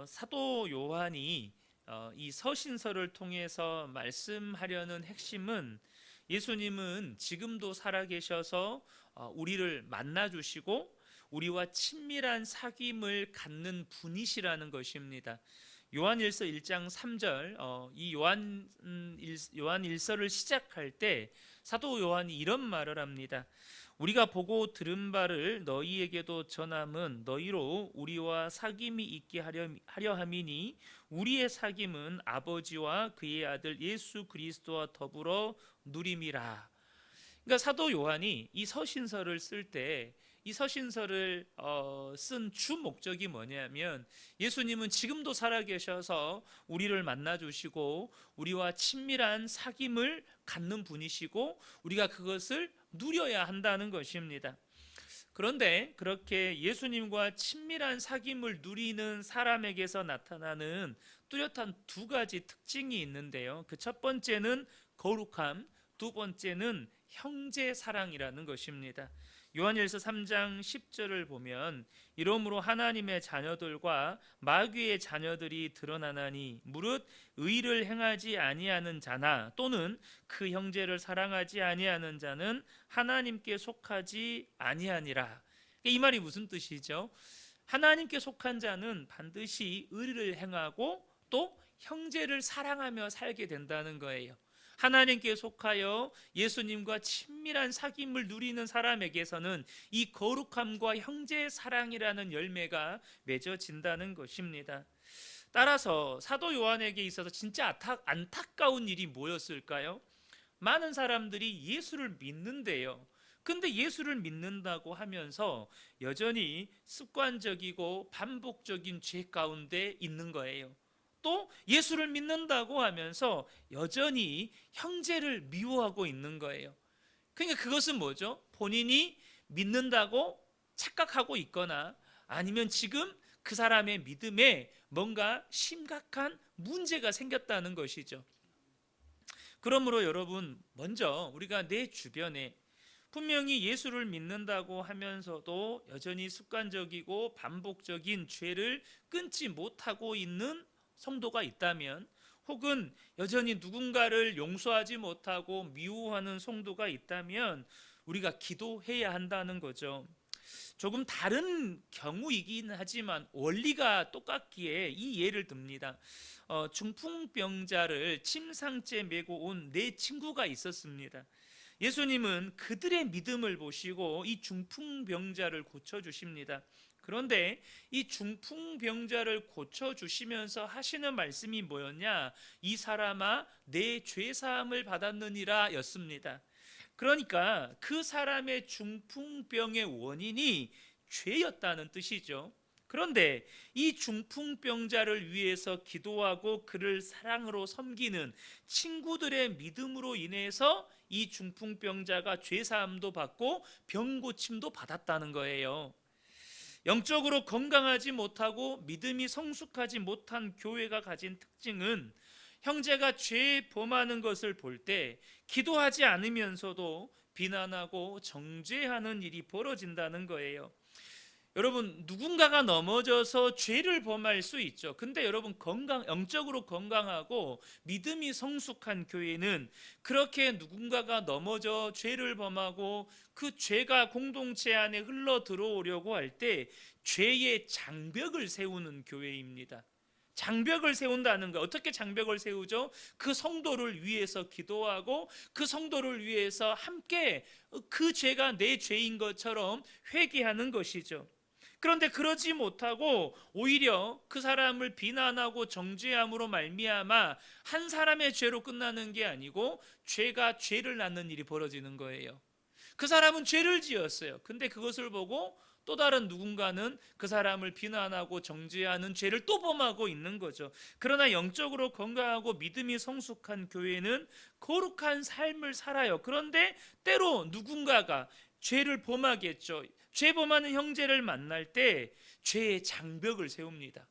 사도 요한이 이 서신서를 통해서 말씀하려는 핵심은 예수님은 지금도 살아계셔서 우리를 만나주시고 우리와 친밀한 사귐을 갖는 분이시라는 것입니다. 요한일서 1장 3절 이 요한일서를 시작할 때 사도 요한이 이런 말을 합니다. 우리가 보고 들은 바를 너희에게도 전함은 너희로 우리와 사귐이 있게 하려 함이니 우리의 사귐은 아버지와 그의 아들 예수 그리스도와 더불어 누림이라. 그러니까 사도 요한이 이 서신서를 쓸 때 이 서신서를 쓴 주 목적이 뭐냐면 예수님은 지금도 살아계셔서 우리를 만나주시고 우리와 친밀한 사귐을 갖는 분이시고 우리가 그것을 누려야 한다는 것입니다. 그런데 그렇게 예수님과 친밀한 사귐을 누리는 사람에게서 나타나는 뚜렷한 두 가지 특징이 있는데요. 그 첫 번째는 거룩함, 두 번째는 형제 사랑이라는 것입니다. 요한일서 3장 10절을 보면 이러므로 하나님의 자녀들과 마귀의 자녀들이 드러나나니 무릇 의를 행하지 아니하는 자나 또는 그 형제를 사랑하지 아니하는 자는 하나님께 속하지 아니하니라. 이 말이 무슨 뜻이죠? 하나님께 속한 자는 반드시 의를 행하고 또 형제를 사랑하며 살게 된다는 거예요. 하나님께 속하여 예수님과 친밀한 사귐을 누리는 사람에게서는 이 거룩함과 형제의 사랑이라는 열매가 맺어진다는 것입니다. 따라서 사도 요한에게 있어서 진짜 안타까운 일이 뭐였을까요? 많은 사람들이 예수를 믿는데요. 근데 예수를 믿는다고 하면서 여전히 습관적이고 반복적인 죄 가운데 있는 거예요. 또 예수를 믿는다고 하면서 여전히 형제를 미워하고 있는 거예요. 그러니까 그것은 뭐죠? 본인이 믿는다고 착각하고 있거나 아니면 지금 그 사람의 믿음에 뭔가 심각한 문제가 생겼다는 것이죠. 그러므로 여러분, 먼저 우리가 내 주변에 분명히 예수를 믿는다고 하면서도 여전히 습관적이고 반복적인 죄를 끊지 못하고 있는 성도가 있다면, 혹은 여전히 누군가를 용서하지 못하고 미워하는 성도가 있다면 우리가 기도해야 한다는 거죠. 조금 다른 경우이긴 하지만 원리가 똑같기에 이 예를 듭니다. 중풍병자를 침상째 메고 온 네 친구가 있었습니다. 예수님은 그들의 믿음을 보시고 이 중풍병자를 고쳐주십니다. 그런데 이 중풍병자를 고쳐주시면서 하시는 말씀이 뭐였냐? 이 사람아, 내 죄사함을 받았느니라 였습니다. 그러니까 그 사람의 중풍병의 원인이 죄였다는 뜻이죠. 그런데 이 중풍병자를 위해서 기도하고 그를 사랑으로 섬기는 친구들의 믿음으로 인해서 이 중풍병자가 죄사함도 받고 병고침도 받았다는 거예요. 영적으로 건강하지 못하고 믿음이 성숙하지 못한 교회가 가진 특징은 형제가 죄 범하는 것을 볼 때 기도하지 않으면서도 비난하고 정죄하는 일이 벌어진다는 거예요. 여러분, 누군가가 넘어져서 죄를 범할 수 있죠. 근데 여러분, 영적으로 건강하고 믿음이 성숙한 교회는 그렇게 누군가가 넘어져 죄를 범하고 그 죄가 공동체 안에 흘러 들어오려고 할 때 죄의 장벽을 세우는 교회입니다. 장벽을 세운다는 거, 어떻게 장벽을 세우죠? 그 성도를 위해서 기도하고 그 성도를 위해서 함께 그 죄가 내 죄인 것처럼 회개하는 것이죠. 그런데 그러지 못하고 오히려 그 사람을 비난하고 정죄함으로 말미암아 한 사람의 죄로 끝나는 게 아니고 죄가 죄를 낳는 일이 벌어지는 거예요. 그 사람은 죄를 지었어요. 근데 그것을 보고 또 다른 누군가는 그 사람을 비난하고 정죄하는 죄를 또 범하고 있는 거죠. 그러나 영적으로 건강하고 믿음이 성숙한 교회는 거룩한 삶을 살아요. 그런데 때로 누군가가 죄를 범하겠죠. 죄 범하는 형제를 만날 때 죄의 장벽을 세웁니다.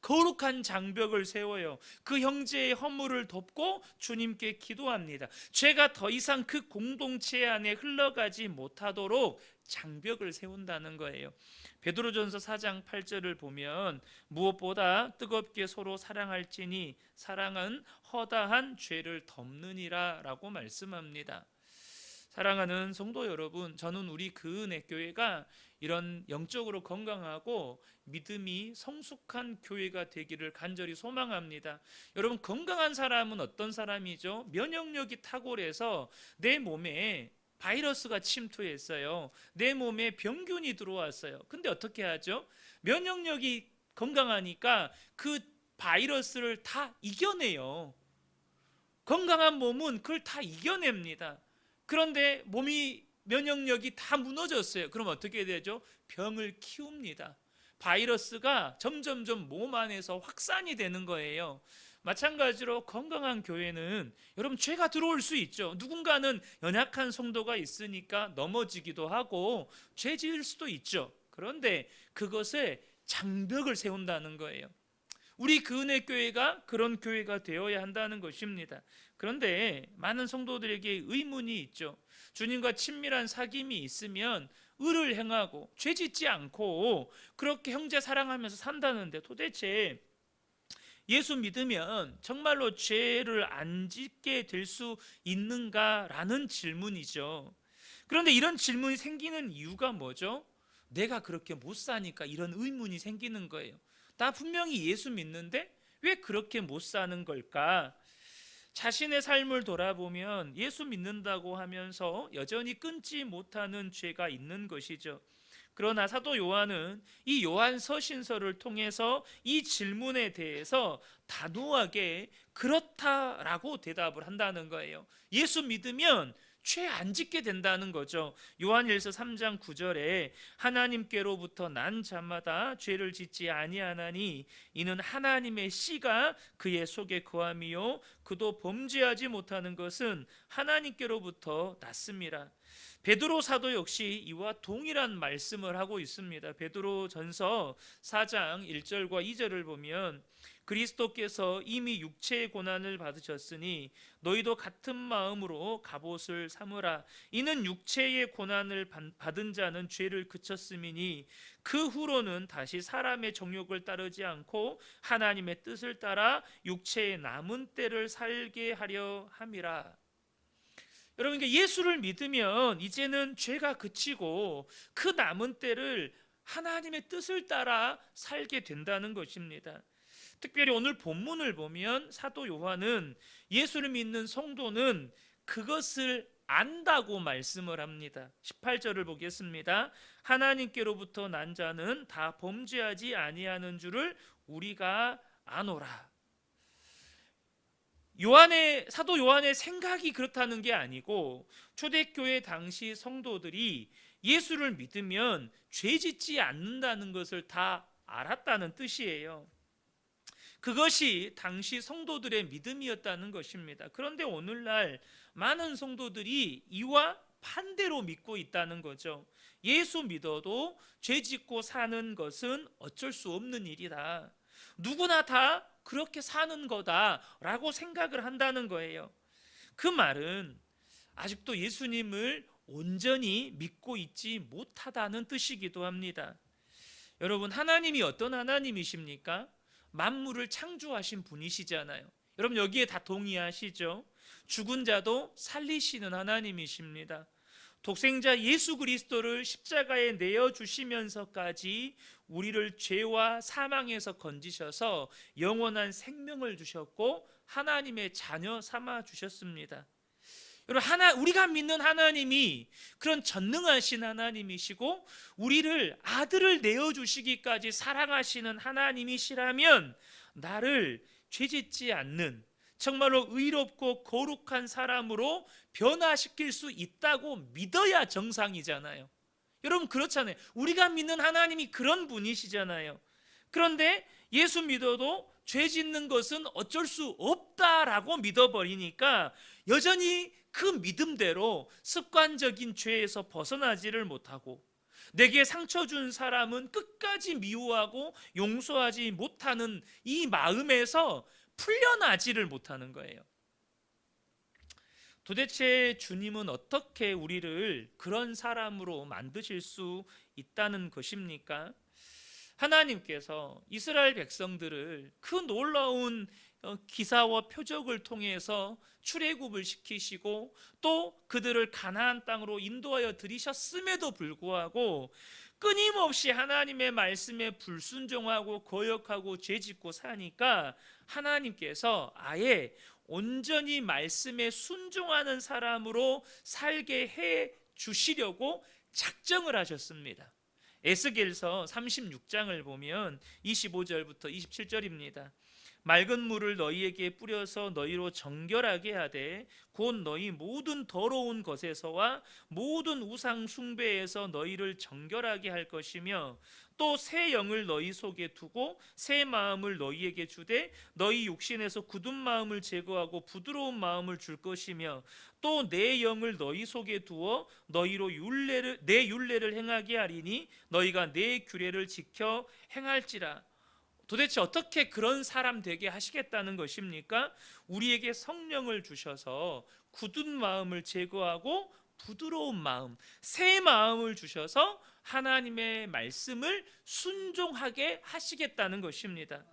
거룩한 장벽을 세워요. 그 형제의 허물을 덮고 주님께 기도합니다. 죄가 더 이상 그 공동체 안에 흘러가지 못하도록 장벽을 세운다는 거예요. 베드로전서 4장 8절을 보면 무엇보다 뜨겁게 서로 사랑할지니 사랑은 허다한 죄를 덮느니라 라고 말씀합니다. 사랑하는 성도 여러분, 저는 우리 그은혜 교회가 이런 영적으로 건강하고 믿음이 성숙한 교회가 되기를 간절히 소망합니다. 여러분, 건강한 사람은 어떤 사람이죠? 면역력이 탁월해서 내 몸에 바이러스가 침투했어요. 내 몸에 병균이 들어왔어요. 근데 어떻게 하죠? 면역력이 건강하니까 그 바이러스를 다 이겨내요. 건강한 몸은 그걸 다 이겨냅니다. 그런데 몸이 면역력이 다 무너졌어요. 그럼 어떻게 되죠? 병을 키웁니다. 바이러스가 점점점 몸 안에서 확산이 되는 거예요. 마찬가지로 건강한 교회는 여러분 죄가 들어올 수 있죠. 누군가는 연약한 성도가 있으니까 넘어지기도 하고 죄 지을 수도 있죠. 그런데 그것에 장벽을 세운다는 거예요. 우리 그은혜 교회가 그런 교회가 되어야 한다는 것입니다. 그런데 많은 성도들에게 의문이 있죠. 주님과 친밀한 사귐이 있으면 의를 행하고 죄 짓지 않고 그렇게 형제 사랑하면서 산다는데 도대체 예수 믿으면 정말로 죄를 안 짓게 될 수 있는가라는 질문이죠. 그런데 이런 질문이 생기는 이유가 뭐죠? 내가 그렇게 못 사니까 이런 의문이 생기는 거예요. 나 분명히 예수 믿는데 왜 그렇게 못 사는 걸까? 자신의 삶을 돌아보면 예수 믿는다고 하면서 여전히 끊지 못하는 죄가 있는 것이죠. 그러나 사도 요한은 이 요한 서신서를 통해서 이 질문에 대해서 단호하게 그렇다라고 대답을 한다는 거예요. 예수 믿으면 죄 안 짓게 된다는 거죠. 요한일서 3장 9절에 하나님께로부터 난 자마다 죄를 짓지 아니하나니 이는 하나님의 씨가 그의 속에 거함이요 그도 범죄하지 못하는 것은 하나님께로부터 났습니다. 베드로 사도 역시 이와 동일한 말씀을 하고 있습니다. 베드로전서 4장 1절과 2절을 보면 그리스도께서 이미 육체의 고난을 받으셨으니 너희도 같은 마음으로 갑옷을 삼으라. 이는 육체의 고난을 받은 자는 죄를 그쳤음이니 그 후로는 다시 사람의 정욕을 따르지 않고 하나님의 뜻을 따라 육체의 남은 때를 살게 하려 함이라. 여러분, 예수를 믿으면 이제는 죄가 그치고 그 남은 때를 하나님의 뜻을 따라 살게 된다는 것입니다. 특별히 오늘 본문을 보면 사도 요한은 예수를 믿는 성도는 그것을 안다고 말씀을 합니다. 18절을 보겠습니다. 하나님께로부터 난 자는 다 범죄하지 아니하는 줄을 우리가 아노라. 사도 요한의 생각이 그렇다는 게 아니고 초대교회 당시 성도들이 예수를 믿으면 죄 짓지 않는다는 것을 다 알았다는 뜻이에요. 그것이 당시 성도들의 믿음이었다는 것입니다. 그런데 오늘날 많은 성도들이 이와 반대로 믿고 있다는 거죠. 예수 믿어도 죄 짓고 사는 것은 어쩔 수 없는 일이다. 누구나 다 그렇게 사는 거다라고 생각을 한다는 거예요. 그 말은 아직도 예수님을 온전히 믿고 있지 못하다는 뜻이기도 합니다. 여러분, 하나님이 어떤 하나님이십니까? 만물을 창조하신 분이시잖아요. 여러분, 여기에 다 동의하시죠? 죽은 자도 살리시는 하나님이십니다. 독생자 예수 그리스도를 십자가에 내어주시면서까지 우리를 죄와 사망에서 건지셔서 영원한 생명을 주셨고 하나님의 자녀 삼아 주셨습니다. 여러분, 우리가 믿는 하나님이 그런 전능하신 하나님이시고 우리를 아들을 내어주시기까지 사랑하시는 하나님이시라면 나를 죄짓지 않는 정말로 의롭고 거룩한 사람으로 변화시킬 수 있다고 믿어야 정상이잖아요. 여러분, 그렇잖아요. 우리가 믿는 하나님이 그런 분이시잖아요. 그런데 예수 믿어도 죄 짓는 것은 어쩔 수 없다라고 믿어버리니까 여전히 그 믿음대로 습관적인 죄에서 벗어나지를 못하고 내게 상처 준 사람은 끝까지 미워하고 용서하지 못하는 이 마음에서 풀려나지를 못하는 거예요. 도대체 주님은 어떻게 우리를 그런 사람으로 만드실 수 있다는 것입니까? 하나님께서 이스라엘 백성들을 그 놀라운 기사와 표적을 통해서 출애굽을 시키시고 또 그들을 가나안 땅으로 인도하여 들이셨음에도 불구하고 끊임없이 하나님의 말씀에 불순종하고 거역하고 죄짓고 사니까 하나님께서 아예 온전히 말씀에 순종하는 사람으로 살게 해 주시려고 작정을 하셨습니다. 에스겔서 36장을 보면 25절부터 27절입니다. 맑은 물을 너희에게 뿌려서 너희로 정결하게 하되 곧 너희 모든 더러운 것에서와 모든 우상 숭배에서 너희를 정결하게 할 것이며 또 새 영을 너희 속에 두고 새 마음을 너희에게 주되 너희 육신에서 굳은 마음을 제거하고 부드러운 마음을 줄 것이며 또 내 영을 너희 속에 두어 너희로 내 율례를 행하게 하리니 너희가 내 규례를 지켜 행할지라. 도대체 어떻게 그런 사람 되게 하시겠다는 것입니까? 우리에게 성령을 주셔서 굳은 마음을 제거하고 부드러운 마음, 새 마음을 주셔서 하나님의 말씀을 순종하게 하시겠다는 것입니다.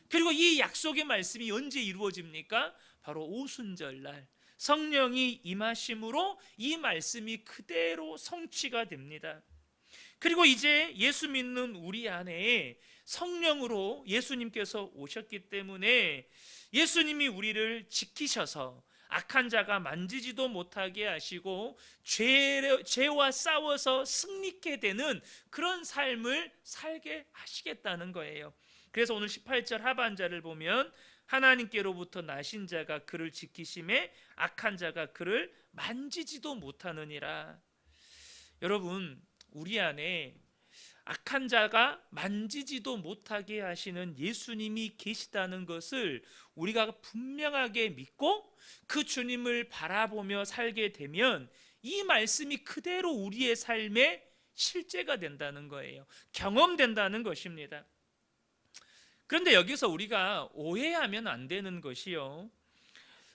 그리고 이 약속의 말씀이 언제 이루어집니까? 바로 오순절날 성령이 임하심으로 이 말씀이 그대로 성취가 됩니다. 그리고 이제 예수 믿는 우리 안에 성령으로 예수님께서 오셨기 때문에 예수님이 우리를 지키셔서 악한 자가 만지지도 못하게 하시고 죄와 싸워서 승리케 되는 그런 삶을 살게 하시겠다는 거예요. 그래서 오늘 18절 하반절을 보면 하나님께로부터 나신 자가 그를 지키심에 악한 자가 그를 만지지도 못하느니라. 여러분, 우리 안에 악한 자가 만지지도 못하게 하시는 예수님이 계시다는 것을 우리가 분명하게 믿고 그 주님을 바라보며 살게 되면 이 말씀이 그대로 우리의 삶에 실제가 된다는 거예요. 경험된다는 것입니다. 그런데 여기서 우리가 오해하면 안 되는 것이요,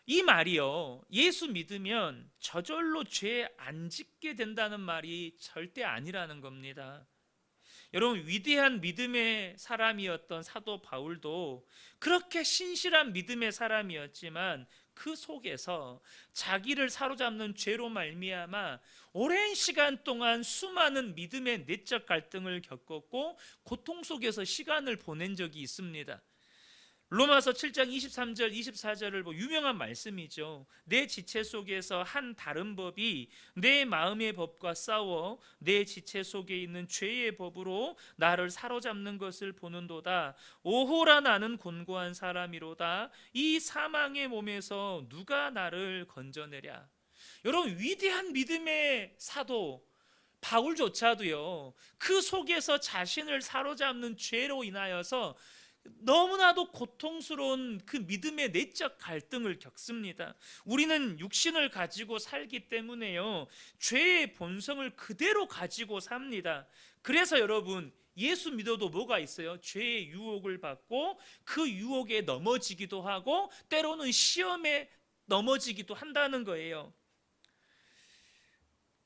이 말이요, 예수 믿으면 저절로 죄 안 짓게 된다는 말이 절대 아니라는 겁니다. 여러분, 위대한 믿음의 사람이었던 사도 바울도 그렇게 신실한 믿음의 사람이었지만 그 속에서 자기를 사로잡는 죄로 말미암아 오랜 시간 동안 수많은 믿음의 내적 갈등을 겪었고 고통 속에서 시간을 보낸 적이 있습니다. 로마서 7장 23절 24절을 유명한 말씀이죠. 내 지체 속에서 한 다른 법이 내 마음의 법과 싸워 내 지체 속에 있는 죄의 법으로 나를 사로잡는 것을 보는도다. 오호라 나는 곤고한 사람이로다. 이 사망의 몸에서 누가 나를 건져내랴. 여러분, 위대한 믿음의 사도 바울조차도요, 그 속에서 자신을 사로잡는 죄로 인하여서 너무나도 고통스러운 그 믿음의 내적 갈등을 겪습니다. 우리는 육신을 가지고 살기 때문에요, 죄의 본성을 그대로 가지고 삽니다. 그래서 여러분, 예수 믿어도 뭐가 있어요? 죄의 유혹을 받고 그 유혹에 넘어지기도 하고 때로는 시험에 넘어지기도 한다는 거예요.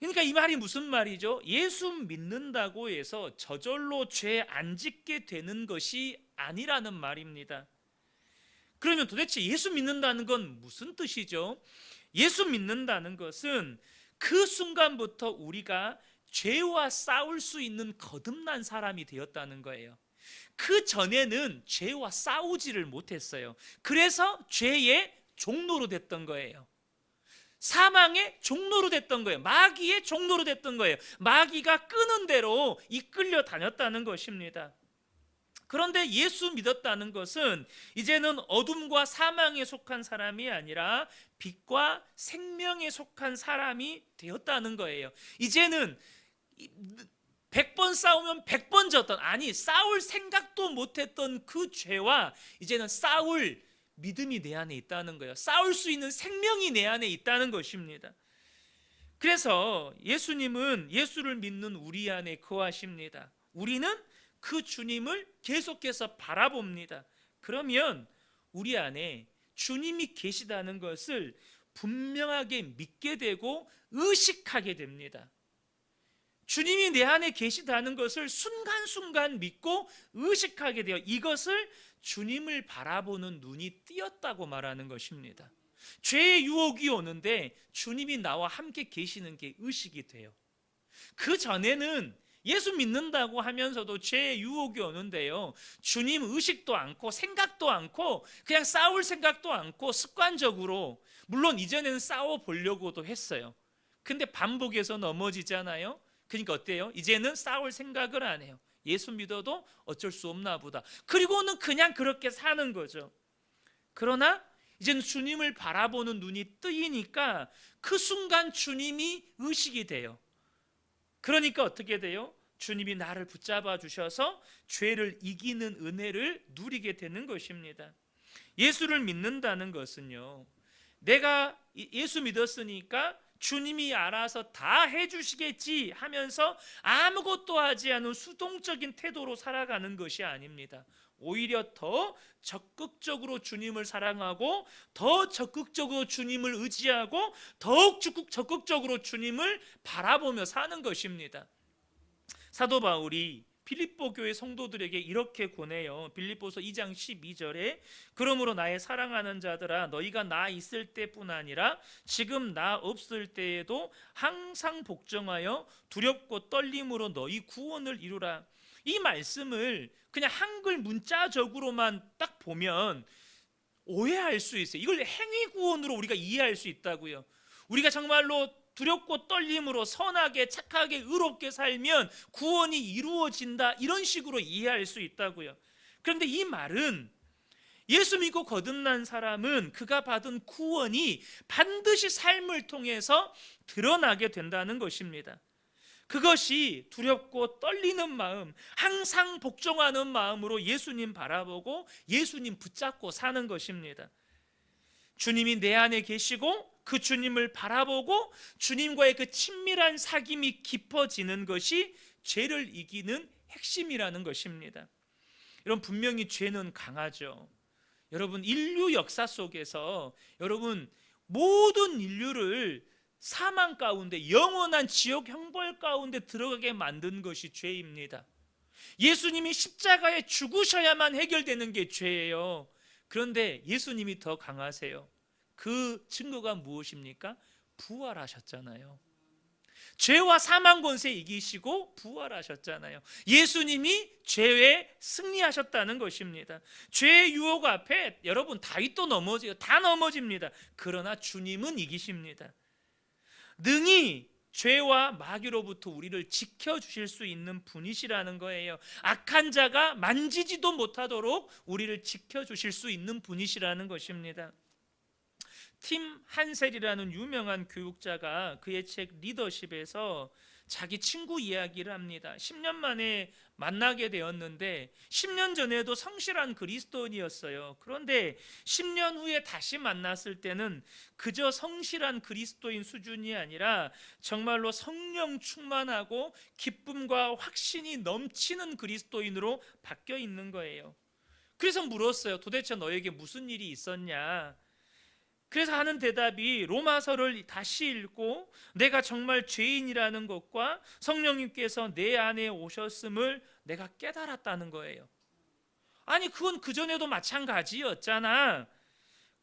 그러니까 이 말이 무슨 말이죠? 예수 믿는다고 해서 저절로 죄 안 짓게 되는 것이 아니라는 말입니다. 그러면 도대체 예수 믿는다는 건 무슨 뜻이죠? 예수 믿는다는 것은 그 순간부터 우리가 죄와 싸울 수 있는 거듭난 사람이 되었다는 거예요. 그 전에는 죄와 싸우지를 못했어요. 그래서 죄의 종노로 됐던 거예요. 사망의 종로로 됐던 거예요. 마귀의 종로로 됐던 거예요. 마귀가 끄는 대로 이끌려 다녔다는 것입니다. 그런데 예수 믿었다는 것은 이제는 어둠과 사망에 속한 사람이 아니라 빛과 생명에 속한 사람이 되었다는 거예요. 이제는 100번 싸우면 100번 졌던, 아니 싸울 생각도 못했던 그 죄와 이제는 싸울 믿음이 내 안에 있다는 거예요. 싸울 수 있는 생명이 내 안에 있다는 것입니다. 그래서 예수님은 예수를 믿는 우리 안에 거하십니다. 우리는 그 주님을 계속해서 바라봅니다. 그러면 우리 안에 주님이 계시다는 것을 분명하게 믿게 되고 의식하게 됩니다. 주님이 내 안에 계시다는 것을 순간순간 믿고 의식하게 되어 이것을 주님을 바라보는 눈이 띄었다고 말하는 것입니다. 죄의 유혹이 오는데 주님이 나와 함께 계시는 게 의식이 돼요. 그 전에는 예수 믿는다고 하면서도 죄의 유혹이 오는데요, 주님 의식도 않고 생각도 않고 그냥 싸울 생각도 않고 습관적으로, 물론 이전에는 싸워 보려고도 했어요. 근데 반복해서 넘어지잖아요. 그러니까 어때요? 이제는 싸울 생각을 안 해요. 예수 믿어도 어쩔 수 없나 보다. 그리고는 그냥 그렇게 사는 거죠. 그러나 이제는 주님을 바라보는 눈이 뜨이니까 그 순간 주님이 의식이 돼요. 그러니까 어떻게 돼요? 주님이 나를 붙잡아 주셔서 죄를 이기는 은혜를 누리게 되는 것입니다. 예수를 믿는다는 것은요, 내가 예수 믿었으니까 주님이 알아서 다 해주시겠지 하면서 아무것도 하지 않은 수동적인 태도로 살아가는 것이 아닙니다. 오히려 더 적극적으로 주님을 사랑하고 더 적극적으로 주님을 의지하고 더욱 적극적으로 주님을 바라보며 사는 것입니다. 사도 바울이 빌립보 교회 성도들에게 이렇게 권해요. 빌립보서 2장 12절에 그러므로 나의 사랑하는 자들아, 너희가 나 있을 때뿐 아니라 지금 나 없을 때에도 항상 복종하여 두렵고 떨림으로 너희 구원을 이루라. 이 말씀을 그냥 한글 문자적으로만 딱 보면 오해할 수 있어요. 이걸 행위 구원으로 우리가 이해할 수 있다고요. 우리가 정말로 두렵고 떨림으로 선하게 착하게 의롭게 살면 구원이 이루어진다, 이런 식으로 이해할 수 있다고요. 그런데 이 말은 예수 믿고 거듭난 사람은 그가 받은 구원이 반드시 삶을 통해서 드러나게 된다는 것입니다. 그것이 두렵고 떨리는 마음, 항상 복종하는 마음으로 예수님 바라보고 예수님 붙잡고 사는 것입니다. 주님이 내 안에 계시고 그 주님을 바라보고 주님과의 그 친밀한 사귐이 깊어지는 것이 죄를 이기는 핵심이라는 것입니다. 여러분, 분명히 죄는 강하죠. 여러분, 인류 역사 속에서 여러분 모든 인류를 사망 가운데, 영원한 지옥 형벌 가운데 들어가게 만든 것이 죄입니다. 예수님이 십자가에 죽으셔야만 해결되는 게 죄예요. 그런데 예수님이 더 강하세요. 그 증거가 무엇입니까? 부활하셨잖아요. 죄와 사망 권세 이기시고 부활하셨잖아요. 예수님이 죄에 승리하셨다는 것입니다. 죄의 유혹 앞에 여러분 다윗도 넘어져요. 다 넘어집니다. 그러나 주님은 이기십니다. 능히 죄와 마귀로부터 우리를 지켜주실 수 있는 분이시라는 거예요. 악한 자가 만지지도 못하도록 우리를 지켜주실 수 있는 분이시라는 것입니다. 팀 한셀이라는 유명한 교육자가 그의 책 리더십에서 자기 친구 이야기를 합니다. 10년 만에 만나게 되었는데 10년 전에도 성실한 그리스도인이었어요. 그런데 10년 후에 다시 만났을 때는 그저 성실한 그리스도인 수준이 아니라 정말로 성령 충만하고 기쁨과 확신이 넘치는 그리스도인으로 바뀌어 있는 거예요. 그래서 물었어요. 도대체 너에게 무슨 일이 있었냐? 그래서 하는 대답이 로마서를 다시 읽고 내가 정말 죄인이라는 것과 성령님께서 내 안에 오셨음을 내가 깨달았다는 거예요. 아니, 그건 그전에도 마찬가지였잖아.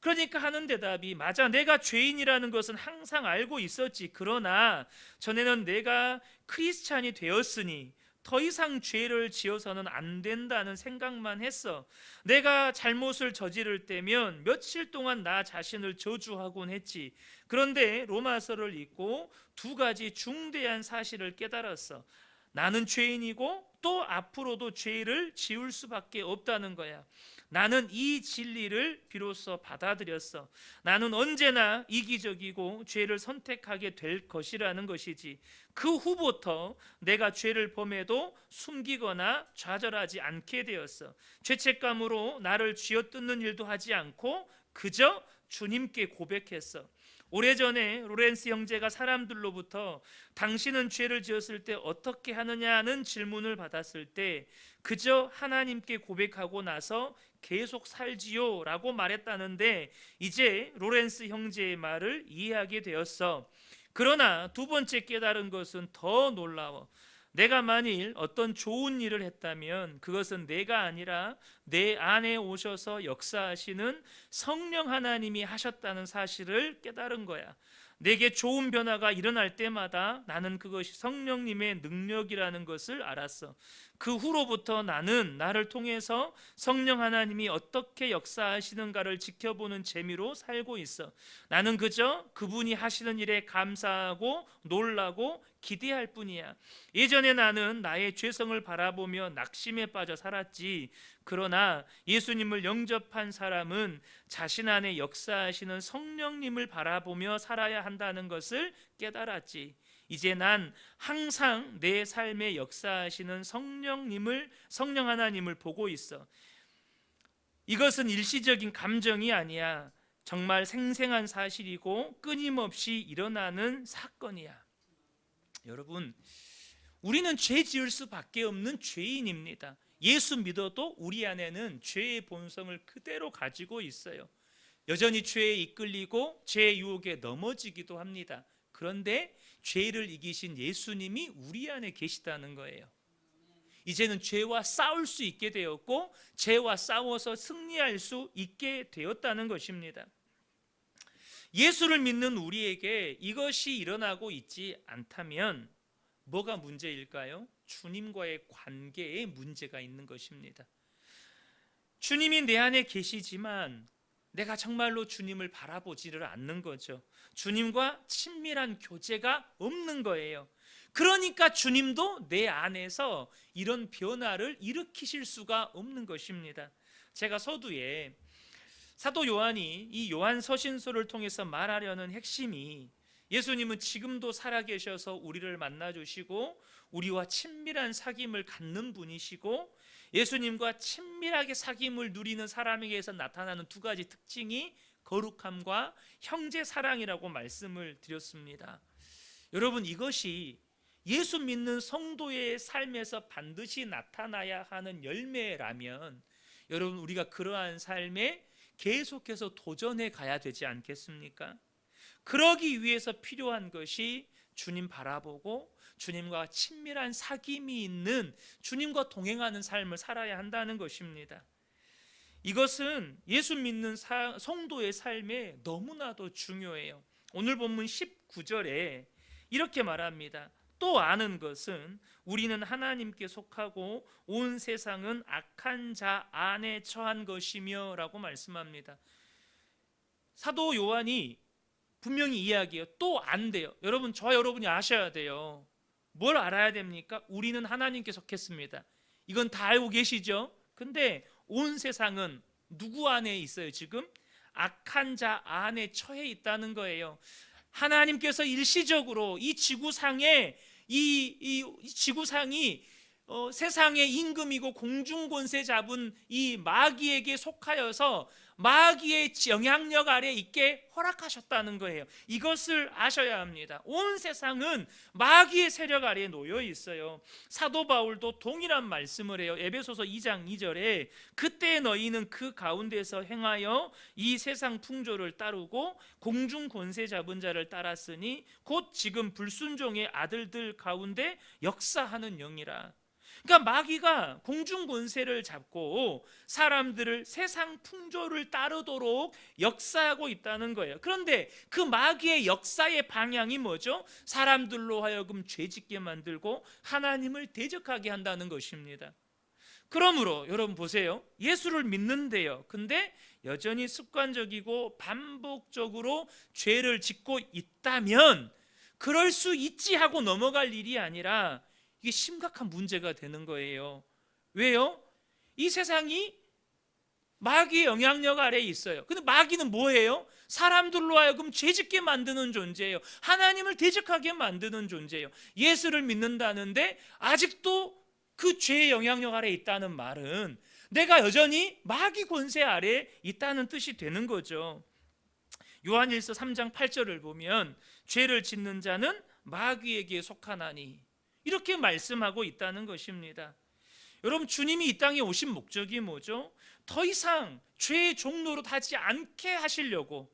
그러니까 하는 대답이, 맞아, 내가 죄인이라는 것은 항상 알고 있었지. 그러나 전에는 내가 크리스찬이 되었으니 더 이상 죄를 지어서는 안 된다는 생각만 했어. 내가 잘못을 저지를 때면 며칠 동안 나 자신을 저주하곤 했지. 그런데 로마서를 읽고 두 가지 중대한 사실을 깨달았어. 나는 죄인이고 또 앞으로도 죄를 지을 수밖에 없다는 거야. 나는 이 진리를 비로소 받아들였어. 나는 언제나 이기적이고 죄를 선택하게 될 것이라는 것이지. 그 후부터 내가 죄를 범해도 숨기거나 좌절하지 않게 되었어. 죄책감으로 나를 쥐어뜯는 일도 하지 않고 그저 주님께 고백했어. 오래전에 로렌스 형제가 사람들로부터 당신은 죄를 지었을 때 어떻게 하느냐는 질문을 받았을 때 그저 하나님께 고백하고 나서 계속 살지요 라고 말했다는데, 이제 로렌스 형제의 말을 이해하게 되었어. 그러나 두 번째 깨달은 것은 더 놀라워. 내가 만일 어떤 좋은 일을 했다면 그것은 내가 아니라 내 안에 오셔서 역사하시는 성령 하나님이 하셨다는 사실을 깨달은 거야. 내게 좋은 변화가 일어날 때마다 나는 그것이 성령님의 능력이라는 것을 알았어. 그 후로부터 나는 나를 통해서 성령 하나님이 어떻게 역사하시는가를 지켜보는 재미로 살고 있어. 나는 그저 그분이 하시는 일에 감사하고 놀라고 기대할 뿐이야. 예전에 나는 나의 죄성을 바라보며 낙심에 빠져 살았지. 그러나 예수님을 영접한 사람은 자신 안에 역사하시는 성령님을 바라보며 살아야 한다는 것을 깨달았지. 이제 난 항상 내 삶에 역사하시는 성령 하나님을 보고 있어. 이것은 일시적인 감정이 아니야. 정말 생생한 사실이고 끊임없이 일어나는 사건이야. 여러분, 우리는 죄 지을 수밖에 없는 죄인입니다. 예수 믿어도 우리 안에는 죄의 본성을 그대로 가지고 있어요. 여전히 죄에 이끌리고 죄의 유혹에 넘어지기도 합니다. 그런데 죄를 이기신 예수님이 우리 안에 계시다는 거예요. 이제는 죄와 싸울 수 있게 되었고 죄와 싸워서 승리할 수 있게 되었다는 것입니다. 예수를 믿는 우리에게 이것이 일어나고 있지 않다면 뭐가 문제일까요? 주님과의 관계에 문제가 있는 것입니다. 주님이 내 안에 계시지만 내가 정말로 주님을 바라보지를 않는 거죠. 주님과 친밀한 교제가 없는 거예요. 그러니까 주님도 내 안에서 이런 변화를 일으키실 수가 없는 것입니다. 제가 서두에 사도 요한이 이 요한 서신서를 통해서 말하려는 핵심이, 예수님은 지금도 살아계셔서 우리를 만나주시고 우리와 친밀한 사귐을 갖는 분이시고, 예수님과 친밀하게 사귐을 누리는 사람에게서 나타나는 두 가지 특징이 거룩함과 형제 사랑이라고 말씀을 드렸습니다. 여러분, 이것이 예수 믿는 성도의 삶에서 반드시 나타나야 하는 열매라면 여러분, 우리가 그러한 삶에 계속해서 도전해 가야 되지 않겠습니까? 그러기 위해서 필요한 것이 주님 바라보고 주님과 친밀한 사귐이 있는, 주님과 동행하는 삶을 살아야 한다는 것입니다. 이것은 예수 믿는 성도의 삶에 너무나도 중요해요. 오늘 본문 19절에 이렇게 말합니다. 또 아는 것은 우리는 하나님께 속하고 온 세상은 악한 자 안에 처한 것이며 라고 말씀합니다. 사도 요한이 분명히 이야기해요. 또 안돼요. 여러분, 저와 여러분이 아셔야 돼요. 뭘 알아야 됩니까? 우리는 하나님께 속했습니다. 이건 다 알고 계시죠? 근데 온 세상은 누구 안에 있어요? 지금 악한 자 안에 처해 있다는 거예요. 하나님께서 일시적으로 이 지구상에 이 지구상이 세상의 임금이고 공중 권세 잡은 이 마귀에게 속하여서 마귀의 영향력 아래 있게 허락하셨다는 거예요. 이것을 아셔야 합니다. 온 세상은 마귀의 세력 아래에 놓여 있어요. 사도 바울도 동일한 말씀을 해요. 에베소서 2장 2절에 그때 너희는 그 가운데서 행하여 이 세상 풍조를 따르고 공중 권세 잡은 자를 따랐으니 곧 지금 불순종의 아들들 가운데 역사하는 영이라. 그러니까 마귀가 공중 권세를 잡고 사람들을 세상 풍조를 따르도록 역사하고 있다는 거예요. 그런데 그 마귀의 역사의 방향이 뭐죠? 사람들로 하여금 죄짓게 만들고 하나님을 대적하게 한다는 것입니다. 그러므로 여러분 보세요. 예수를 믿는데요, 근데 여전히 습관적이고 반복적으로 죄를 짓고 있다면 그럴 수 있지 하고 넘어갈 일이 아니라 이게 심각한 문제가 되는 거예요. 왜요? 이 세상이 마귀의 영향력 아래에 있어요. 근데 마귀는 뭐예요? 사람들로 하여금 죄짓게 만드는 존재예요. 하나님을 대적하게 만드는 존재예요. 예수를 믿는다는데 아직도 그 죄의 영향력 아래에 있다는 말은 내가 여전히 마귀 권세 아래에 있다는 뜻이 되는 거죠. 요한일서 3장 8절을 보면 죄를 짓는 자는 마귀에게 속하나니 이렇게 말씀하고 있다는 것입니다. 여러분, 주님이 이 땅에 오신 목적이 뭐죠? 더 이상 죄의 종노릇 하지 않게 하시려고,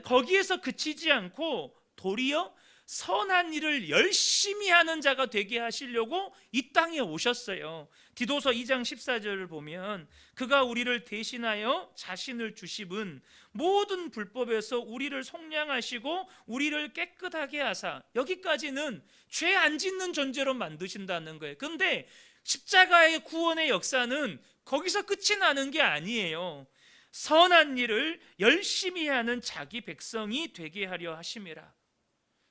거기에서 그치지 않고 도리어 선한 일을 열심히 하는 자가 되게 하시려고 이 땅에 오셨어요. 디도서 2장 14절을 보면 그가 우리를 대신하여 자신을 주심은 모든 불법에서 우리를 속량하시고 우리를 깨끗하게 하사, 여기까지는 죄 안 짓는 존재로 만드신다는 거예요. 그런데 십자가의 구원의 역사는 거기서 끝이 나는 게 아니에요. 선한 일을 열심히 하는 자기 백성이 되게 하려 하심이라.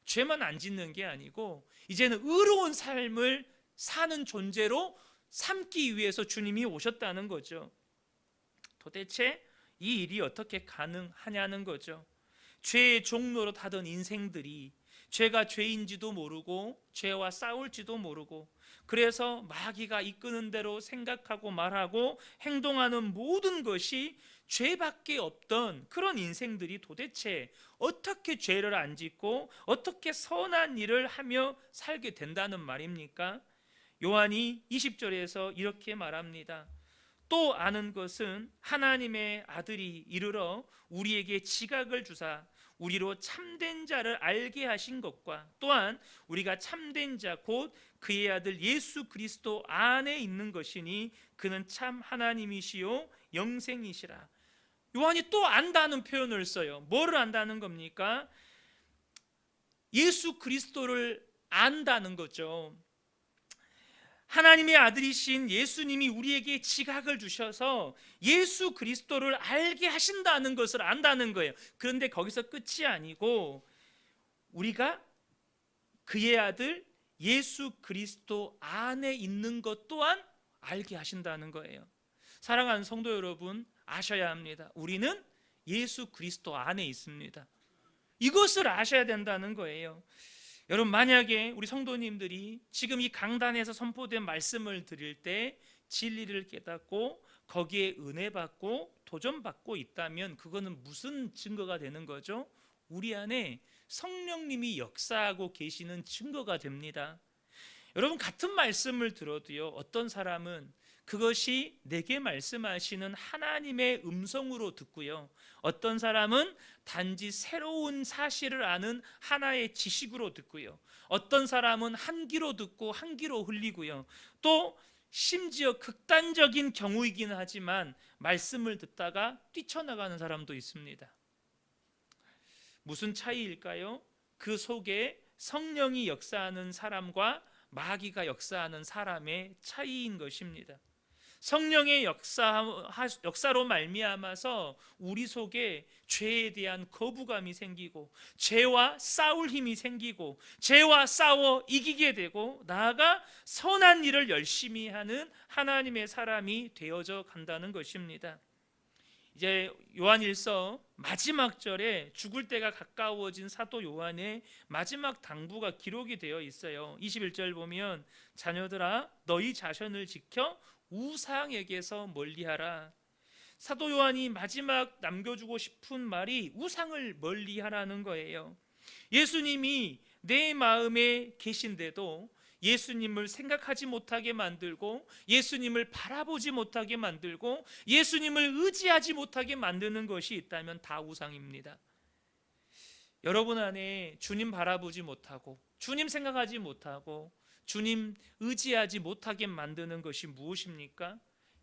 죄만 안 짓는 게 아니고 이제는 의로운 삶을 사는 존재로 삼기 위해서 주님이 오셨다는 거죠. 도대체 이 일이 어떻게 가능하냐는 거죠. 죄의 종노릇 하던 인생들이 죄가 죄인지도 모르고 죄와 싸울지도 모르고, 그래서 마귀가 이끄는 대로 생각하고 말하고 행동하는 모든 것이 죄밖에 없던 그런 인생들이 도대체 어떻게 죄를 안 짓고 어떻게 선한 일을 하며 살게 된다는 말입니까? 요한이 20절에서 이렇게 말합니다. 또 아는 것은 하나님의 아들이 이르러 우리에게 지각을 주사 우리로 참된 자를 알게 하신 것과, 또한 우리가 참된 자 곧 그의 아들 예수 그리스도 안에 있는 것이니 그는 참 하나님이시요 영생이시라. 요한이 또 안다는 표현을 써요. 뭐를 안다는 겁니까? 예수 그리스도를 안다는 거죠. 하나님의 아들이신 예수님이 우리에게 지각을 주셔서 예수 그리스도를 알게 하신다는 것을 안다는 거예요. 그런데 거기서 끝이 아니고 우리가 그의 아들 예수 그리스도 안에 있는 것 또한 알게 하신다는 거예요. 사랑하는 성도 여러분, 아셔야 합니다. 우리는 예수 그리스도 안에 있습니다. 이것을 아셔야 된다는 거예요. 여러분, 만약에 우리 성도님들이 지금 이 강단에서 선포된 말씀을 드릴 때 진리를 깨닫고 거기에 은혜 받고 도전받고 있다면 그거는 무슨 증거가 되는 거죠? 우리 안에 성령님이 역사하고 계시는 증거가 됩니다. 여러분, 같은 말씀을 들어도요, 어떤 사람은 그것이 내게 말씀하시는 하나님의 음성으로 듣고요, 어떤 사람은 단지 새로운 사실을 아는 하나의 지식으로 듣고요, 어떤 사람은 한 귀로 듣고 한 귀로 흘리고요, 또 심지어 극단적인 경우이긴 하지만 말씀을 듣다가 뛰쳐나가는 사람도 있습니다. 무슨 차이일까요? 그 속에 성령이 역사하는 사람과 마귀가 역사하는 사람의 차이인 것입니다. 성령의 역사로 말미암아서 우리 속에 죄에 대한 거부감이 생기고 죄와 싸울 힘이 생기고 죄와 싸워 이기게 되고 나아가 선한 일을 열심히 하는 하나님의 사람이 되어져 간다는 것입니다. 이제 요한일서 마지막 절에 죽을 때가 가까워진 사도 요한의 마지막 당부가 기록이 되어 있어요. 21절 보면 자녀들아 너희 자손을 지켜 우상에게서 멀리하라. 사도 요한이 마지막 남겨주고 싶은 말이 우상을 멀리하라는 거예요. 예수님이 내 마음에 계신데도 예수님을 생각하지 못하게 만들고 예수님을 바라보지 못하게 만들고 예수님을 의지하지 못하게 만드는 것이 있다면 다 우상입니다. 여러분 안에 주님 바라보지 못하고 주님 생각하지 못하고 주님 의지하지 못하게 만드는 것이 무엇입니까?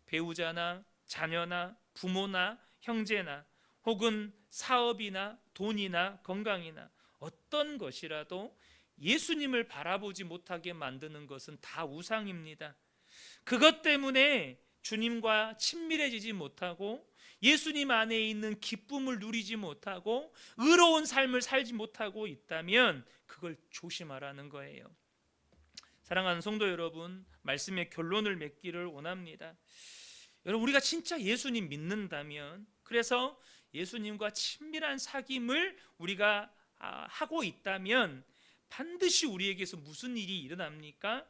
배우자나 자녀나 부모나 형제나 혹은 사업이나 돈이나 건강이나 어떤 것이라도 예수님을 바라보지 못하게 만드는 것은 다 우상입니다. 그것 때문에 주님과 친밀해지지 못하고 예수님 안에 있는 기쁨을 누리지 못하고 의로운 삶을 살지 못하고 있다면 그걸 조심하라는 거예요. 사랑하는 성도 여러분, 말씀의 결론을 맺기를 원합니다. 여러분, 우리가 진짜 예수님 믿는다면, 그래서 예수님과 친밀한 사귐을 우리가 하고 있다면 반드시 우리에게서 무슨 일이 일어납니까?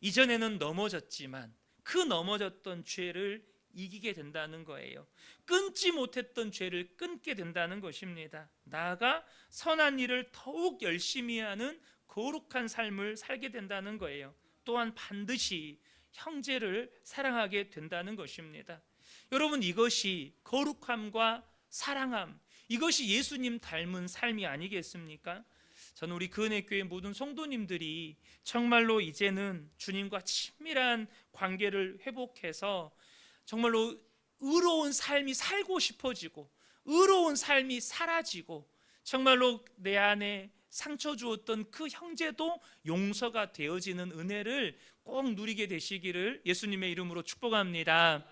이전에는 넘어졌지만 그 넘어졌던 죄를 이기게 된다는 거예요. 끊지 못했던 죄를 끊게 된다는 것입니다. 나아가 선한 일을 더욱 열심히 하는 거룩한 삶을 살게 된다는 거예요. 또한 반드시 형제를 사랑하게 된다는 것입니다. 여러분, 이것이 거룩함과 사랑함, 이것이 예수님 닮은 삶이 아니겠습니까? 저는 우리 그은혜교회 모든 성도님들이 정말로 이제는 주님과 친밀한 관계를 회복해서 정말로 의로운 삶이 살고 싶어지고 의로운 삶이 사라지고 정말로 내 안에 상처 주었던 그 형제도 용서가 되어지는 은혜를 꼭 누리게 되시기를 예수님의 이름으로 축복합니다.